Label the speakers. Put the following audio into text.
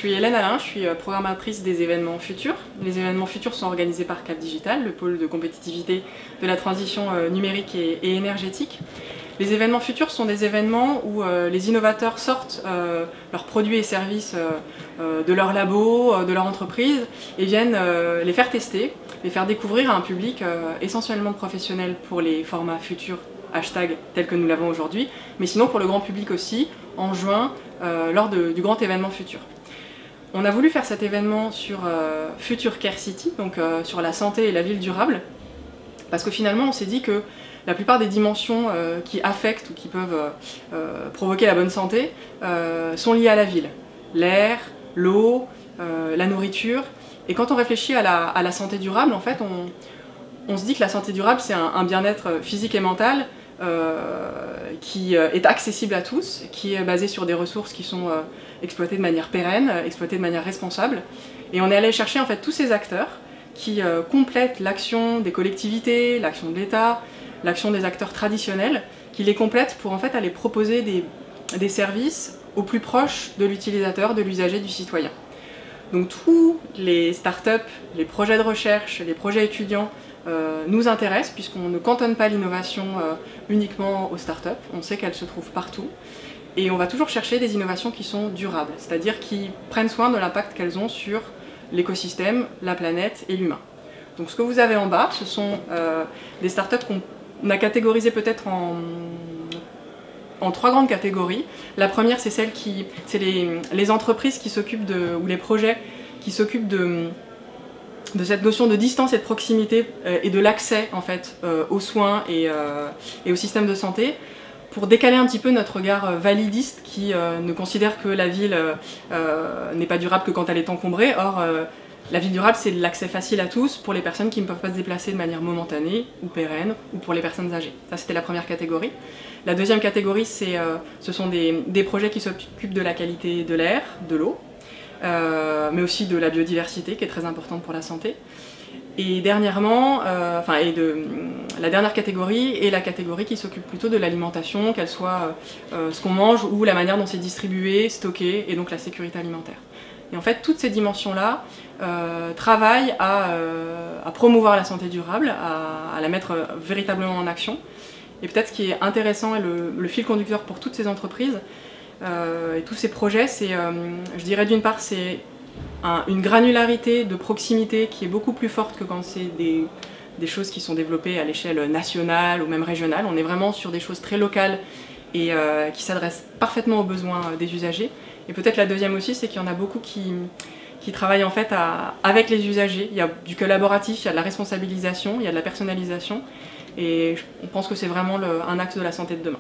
Speaker 1: suis Hélène Alain, je suis programmatrice des événements futurs. Les événements futurs sont organisés par Cap Digital, le pôle de compétitivité de la transition numérique et énergétique. Les événements futurs sont des événements où les innovateurs sortent leurs produits et services de leur labo, de leur entreprise et viennent les faire tester, les faire découvrir à un public essentiellement professionnel pour les formats futurs hashtag tels que nous l'avons aujourd'hui, mais sinon pour le grand public aussi, en juin, lors du grand événement futur. On a voulu faire cet événement sur Future Care City, donc sur la santé et la ville durable, parce que finalement on s'est dit que la plupart des dimensions qui affectent ou qui peuvent provoquer la bonne santé sont liées à la ville. L'air, l'eau, la nourriture. Et quand on réfléchit à la santé durable, en fait, on se dit que la santé durable, c'est un bien-être physique et mental qui est accessible à tous, qui est basé sur des ressources qui sont exploitées de manière pérenne, exploitées de manière responsable. Et on est allé chercher en fait tous ces acteurs qui complètent l'action des collectivités, l'action de l'État, l'action des acteurs traditionnels, qui les complètent pour en fait aller proposer des services au plus proche de l'utilisateur, de l'usager, du citoyen. Donc tous les startups, les projets de recherche, les projets étudiants nous intéressent puisqu'on ne cantonne pas l'innovation uniquement aux startups, on sait qu'elles se trouvent partout. Et on va toujours chercher des innovations qui sont durables, c'est-à-dire qui prennent soin de l'impact qu'elles ont sur l'écosystème, la planète et l'humain. Donc ce que vous avez en bas, ce sont des startups qu'on a catégorisées peut-être en trois grandes catégories. La première, c'est les entreprises qui s'occupent ou les projets qui s'occupent de cette notion de distance et de proximité et de l'accès en fait aux soins et au système de santé, pour décaler un petit peu notre regard validiste qui ne considère que la ville n'est pas durable que quand elle est encombrée. Or, la ville durable, c'est l'accès facile à tous pour les personnes qui ne peuvent pas se déplacer de manière momentanée ou pérenne, ou pour les personnes âgées. Ça, c'était la première catégorie. La deuxième catégorie, ce sont des projets qui s'occupent de la qualité de l'air, de l'eau, mais aussi de la biodiversité, qui est très importante pour la santé. Et dernièrement, la dernière catégorie est la catégorie qui s'occupe plutôt de l'alimentation, qu'elle soit ce qu'on mange ou la manière dont c'est distribué, stocké, et donc la sécurité alimentaire. Et en fait, toutes ces dimensions-là travaillent à promouvoir la santé durable, à la mettre véritablement en action. Et peut-être ce qui est intéressant et le fil conducteur pour toutes ces entreprises et tous ces projets, c'est, je dirais d'une part, c'est une granularité de proximité qui est beaucoup plus forte que quand c'est des choses qui sont développées à l'échelle nationale ou même régionale. On est vraiment sur des choses très locales et qui s'adressent parfaitement aux besoins des usagers. Et peut-être la deuxième aussi, c'est qu'il y en a beaucoup qui travaillent en fait avec les usagers. Il y a du collaboratif, il y a de la responsabilisation, il y a de la personnalisation. Et on pense que c'est vraiment un axe de la santé de demain.